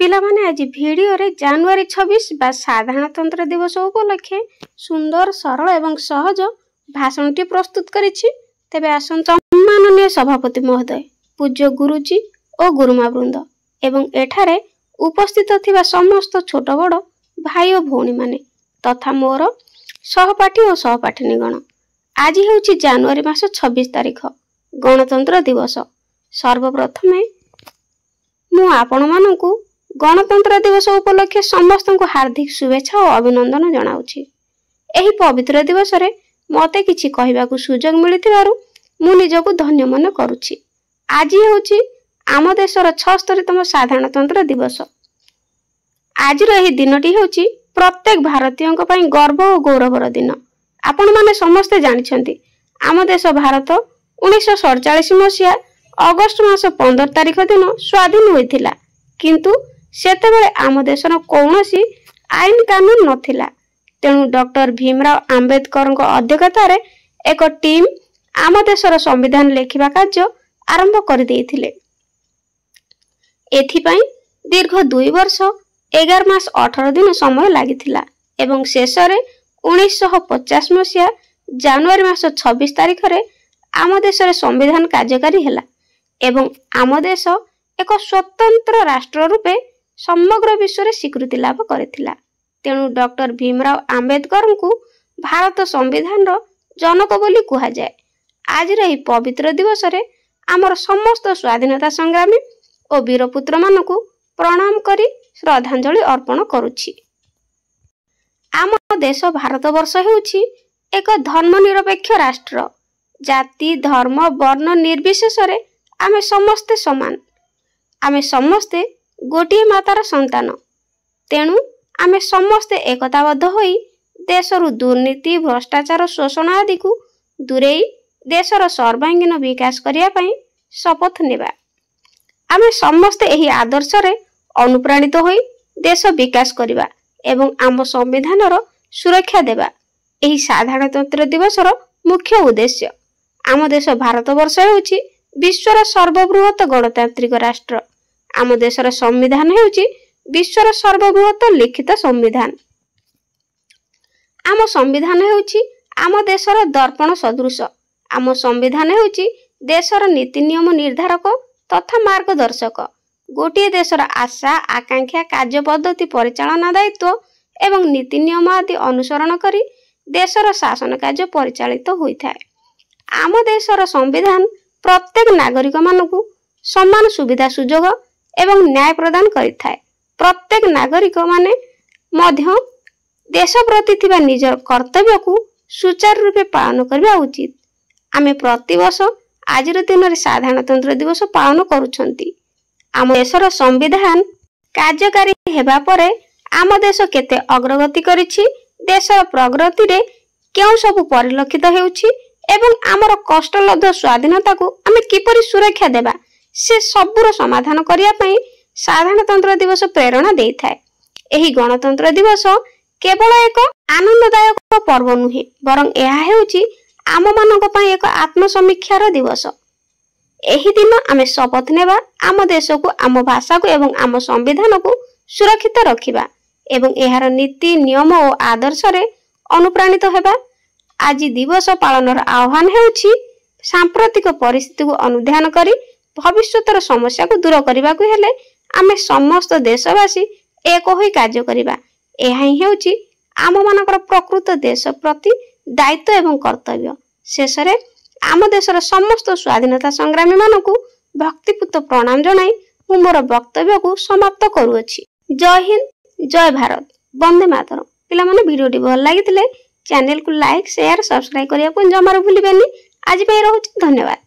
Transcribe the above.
ପିଲାମାନେ ଆଜି ଭିଡ଼ିଓରେ ଜାନୁଆରୀ 26 ବା ସାଧାରଣତନ୍ତ୍ର ଦିବସ ଉପଲକ୍ଷେ ସୁନ୍ଦର ସରଳ ଏବଂ ସହଜ ଭାଷଣଟି ପ୍ରସ୍ତୁତ କରିଛି। ତେବେ ଆସନ୍ତୁ ସମ୍ମାନନୀୟ ସଭାପତି ମହୋଦୟ, ପୂଜ୍ୟ ଗୁରୁଜୀ ଓ ଗୁରୁମା ବୃନ୍ଦ ଏବଂ ଏଠାରେ ଉପସ୍ଥିତ ଥିବା ସମସ୍ତ ଛୋଟ ବଡ଼ ଭାଇ ଓ ଭଉଣୀମାନେ ତଥା ମୋର ସହପାଠୀ ଓ ସହପାଠିନୀଗଣ, ଆଜି ହେଉଛି ଜାନୁଆରୀ ମାସ 26 ତାରିଖ, ଗଣତନ୍ତ୍ର ଦିବସ। ସର୍ବପ୍ରଥମେ ମୁଁ ଆପଣମାନଙ୍କୁ ଗଣତନ୍ତ୍ର ଦିବସ ଉପଲକ୍ଷେ ସମସ୍ତଙ୍କୁ ହାର୍ଦ୍ଦିକ ଶୁଭେଚ୍ଛା ଓ ଅଭିନନ୍ଦନ ଜଣାଉଛି। ଏହି ପବିତ୍ର ଦିବସରେ ମୋତେ କିଛି କହିବାକୁ ସୁଯୋଗ ମିଳିଥିବାରୁ ମୁଁ ନିଜକୁ ଧନ୍ୟ ମନେ କରୁଛି। ଆଜି ହେଉଛି ଆମ ଦେଶର 76ତମ ସାଧାରଣତନ୍ତ୍ର ଦିବସ। ଆଜିର ଏହି ଦିନଟି ହେଉଛି ପ୍ରତ୍ୟେକ ଭାରତୀୟଙ୍କ ପାଇଁ ଗର୍ବ ଓ ଗୌରବର ଦିନ। ଆପଣମାନେ ସମସ୍ତେ ଜାଣିଛନ୍ତି ଆମ ଦେଶ ଭାରତ 1947 ମସିହା ଅଗଷ୍ଟ ମାସ 15 ତାରିଖ ଦିନ ସ୍ୱାଧୀନ ହୋଇଥିଲା। କିନ୍ତୁ ସେତେବେଳେ ଆମ ଦେଶର କୌଣସି ଆଇନ କାନୁନ ନଥିଲା। ତେଣୁ ଡକ୍ଟର ଭୀମରାଓ ଆମ୍ବେଦକରଙ୍କ ଅଧ୍ୟକ୍ଷତାରେ ଏକ ଟିମ୍ ଆମ ଦେଶର ସମ୍ବିଧାନ ଲେଖିବା କାର୍ଯ୍ୟ ଆରମ୍ଭ କରିଦେଇଥିଲେ। ଏଥିପାଇଁ ଦୀର୍ଘ 2 ବର୍ଷ 11 ମାସ 18 ଦିନ ସମୟ ଲାଗିଥିଲା ଏବଂ ଶେଷରେ 1950 ମସିହା ଜାନୁଆରୀ ମାସ 26 ତାରିଖରେ ଆମ ଦେଶରେ ସମ୍ବିଧାନ କାର୍ଯ୍ୟକାରୀ ହେଲା ଏବଂ ଆମ ଦେଶ ଏକ ସ୍ୱତନ୍ତ୍ର ରାଷ୍ଟ୍ର ରୂପେ ସମଗ୍ର ବିଶ୍ୱରେ ସ୍ୱୀକୃତି ଲାଭ କରିଥିଲା। ତେଣୁ ଡକ୍ଟର ଭୀମରାଓ ଆମ୍ବେଦକରଙ୍କୁ ଭାରତ ସମ୍ବିଧାନର ଜନକ ବୋଲି କୁହାଯାଏ। ଆଜିର ଏହି ପବିତ୍ର ଦିବସରେ ଆମର ସମସ୍ତ ସ୍ୱାଧୀନତା ସଂଗ୍ରାମୀ ଓ ବୀରପୁତ୍ରମାନଙ୍କୁ ପ୍ରଣାମ କରି ଶ୍ରଦ୍ଧାଞ୍ଜଳି ଅର୍ପଣ କରୁଛି। ଆମ ଦେଶ ଭାରତବର୍ଷ ହେଉଛି ଏକ ଧର୍ମନିରପେକ୍ଷ ରାଷ୍ଟ୍ର। ଜାତି, ଧର୍ମ, ବର୍ଣ୍ଣ ନିର୍ବିଶେଷରେ ଆମେ ସମସ୍ତେ ସମାନ। ଆମେ ସମସ୍ତେ ଗୋଟିଏ ମାତାର ସନ୍ତାନ। ତେଣୁ ଆମେ ସମସ୍ତେ ଏକତାବଦ୍ଧ ହୋଇ ଦେଶରୁ ଦୁର୍ନୀତି, ଭ୍ରଷ୍ଟାଚାର, ଶୋଷଣ ଆଦିକୁ ଦୂରେଇ ଦେଶର ସର୍ବାଙ୍ଗୀନ ବିକାଶ କରିବା ପାଇଁ ଶପଥ ନେବା। ଆମେ ସମସ୍ତେ ଏହି ଆଦର୍ଶରେ ଅନୁପ୍ରାଣିତ ହୋଇ ଦେଶ ବିକାଶ କରିବା ଏବଂ ଆମ ସମ୍ବିଧାନର ସୁରକ୍ଷା ଦେବା ଏହି ସାଧାରଣତନ୍ତ୍ର ଦିବସର ମୁଖ୍ୟ ଉଦ୍ଦେଶ୍ୟ। ଆମ ଦେଶ ଭାରତବର୍ଷ ହେଉଛି ବିଶ୍ୱର ସର୍ବବୃହତ ଗଣତାନ୍ତ୍ରିକ ରାଷ୍ଟ୍ର। ଆମ ଦେଶର ସମ୍ବିଧାନ ହେଉଛି ବିଶ୍ୱର ସର୍ବବୃହତ ଲିଖିତ ସମ୍ବିଧାନ। ଆମ ସମ୍ବିଧାନ ହେଉଛି ଆମ ଦେଶର ଦର୍ପଣ ସଦୃଶ। ଆମ ସମ୍ବିଧାନ ହେଉଛି ଦେଶର ନୀତି ନିୟମ ନିର୍ଦ୍ଧାରକ ତଥା ମାର୍ଗଦର୍ଶକ। ଗୋଟିଏ ଦେଶର ଆଶା, ଆକାଂକ୍ଷା, କାର୍ଯ୍ୟ ପଦ୍ଧତି, ପରିଚାଳନା ଦାୟିତ୍ୱ ଏବଂ ନୀତି ନିୟମ ଆଦି ଅନୁସରଣ କରି ଦେଶର ଶାସନ କାର୍ଯ୍ୟ ପରିଚାଳିତ ହୋଇଥାଏ। ଆମ ଦେଶର ସମ୍ବିଧାନ ପ୍ରତ୍ୟେକ ନାଗରିକମାନଙ୍କୁ ସମାନ ସୁବିଧା ସୁଯୋଗ ଏବଂ ନ୍ୟାୟ ପ୍ରଦାନ କରିଥାଏ। ପ୍ରତ୍ୟେକ ନାଗରିକ ମାନେ ମଧ୍ୟ ଦେଶ ପ୍ରତି ଥିବା ନିଜର କର୍ତ୍ତବ୍ୟକୁ ସୁଚାରୁ ରୂପେ ପାଳନ କରିବା ଉଚିତ। ଆମେ ପ୍ରତିବର୍ଷ ଆଜିର ଦିନରେ ସାଧାରଣତନ୍ତ୍ର ଦିବସ ପାଳନ କରୁଛନ୍ତି। ଆମ ଦେଶର ସମ୍ବିଧାନ କାର୍ଯ୍ୟକାରୀ ହେବା ପରେ ଆମ ଦେଶ କେତେ ଅଗ୍ରଗତି କରିଛି, ଦେଶର ପ୍ରଗତିରେ କେଉଁ ସବୁ ପରିଲକ୍ଷିତ ହେଉଛି ଏବଂ ଆମର କଷ୍ଟଲବ୍ଧ ସ୍ୱାଧୀନତାକୁ ଆମେ କିପରି ସୁରକ୍ଷା ଦେବା, ସେ ସବୁର ସମାଧାନ କରିବା ପାଇଁ ସାଧାରଣତନ୍ତ୍ର ଦିବସ ପ୍ରେରଣା ଦେଇଥାଏ। ଏହି ଗଣତନ୍ତ୍ର ଦିବସ କେବଳ ଏକ ଆନନ୍ଦଦାୟକ ପର୍ବ ନୁହେଁ, ବରଂ ଏହା ହେଉଛି ଆମମାନଙ୍କ ପାଇଁ ଏକ ଆତ୍ମସମୀକ୍ଷାର ଦିବସ। ଏହି ଦିନ ଆମେ ଶପଥ ନେବା ଆମ ଦେଶକୁ, ଆମ ଭାଷାକୁ ଏବଂ ଆମ ସମ୍ବିଧାନକୁ ସୁରକ୍ଷିତ ରଖିବା ଏବଂ ଏହାର ନୀତି ନିୟମ ଓ ଆଦର୍ଶରେ ଅନୁପ୍ରାଣିତ ହେବା। ଆଜି ଦିବସ ପାଳନର ଆହ୍ୱାନ ହେଉଛି ସାମ୍ପ୍ରତିକ ପରିସ୍ଥିତିକୁ ଅନୁଧ୍ୟାନ କରି ଭବିଷ୍ୟତର ସମସ୍ୟାକୁ ଦୂର କରିବାକୁ ହେଲେ ଆମେ ସମସ୍ତ ଦେଶବାସୀ ଏକ ହୋଇ କାର୍ଯ୍ୟ କରିବା। ଏହା ହିଁ ହେଉଛି ଆମମାନଙ୍କର ପ୍ରକୃତ ଦେଶ ପ୍ରତି ଦାୟିତ୍ୱ ଏବଂ କର୍ତ୍ତବ୍ୟ। ଶେଷରେ ଆମ ଦେଶର ସମସ୍ତ ସ୍ୱାଧୀନତା ସଂଗ୍ରାମୀମାନଙ୍କୁ ଭକ୍ତିପୂତ ପ୍ରଣାମ ଜଣାଇ ମୁଁ ମୋର ବକ୍ତବ୍ୟକୁ ସମାପ୍ତ କରୁଅଛି। ଜୟ ହିନ୍ଦ, ଜୟ ଭାରତ, ବନ୍ଦେ ମାତରମ୍। ପିଲାମାନେ, ଭିଡ଼ିଓଟି ଭଲ ଲାଗିଥିଲେ ଚ୍ୟାନେଲକୁ ଲାଇକ୍, ସେୟାର, ସବସ୍କ୍ରାଇବ୍ କରିବାକୁ ଜମାରୁ ଭୁଲିବେନି। ଆଜି ପାଇଁ ରହୁଛି, ଧନ୍ୟବାଦ।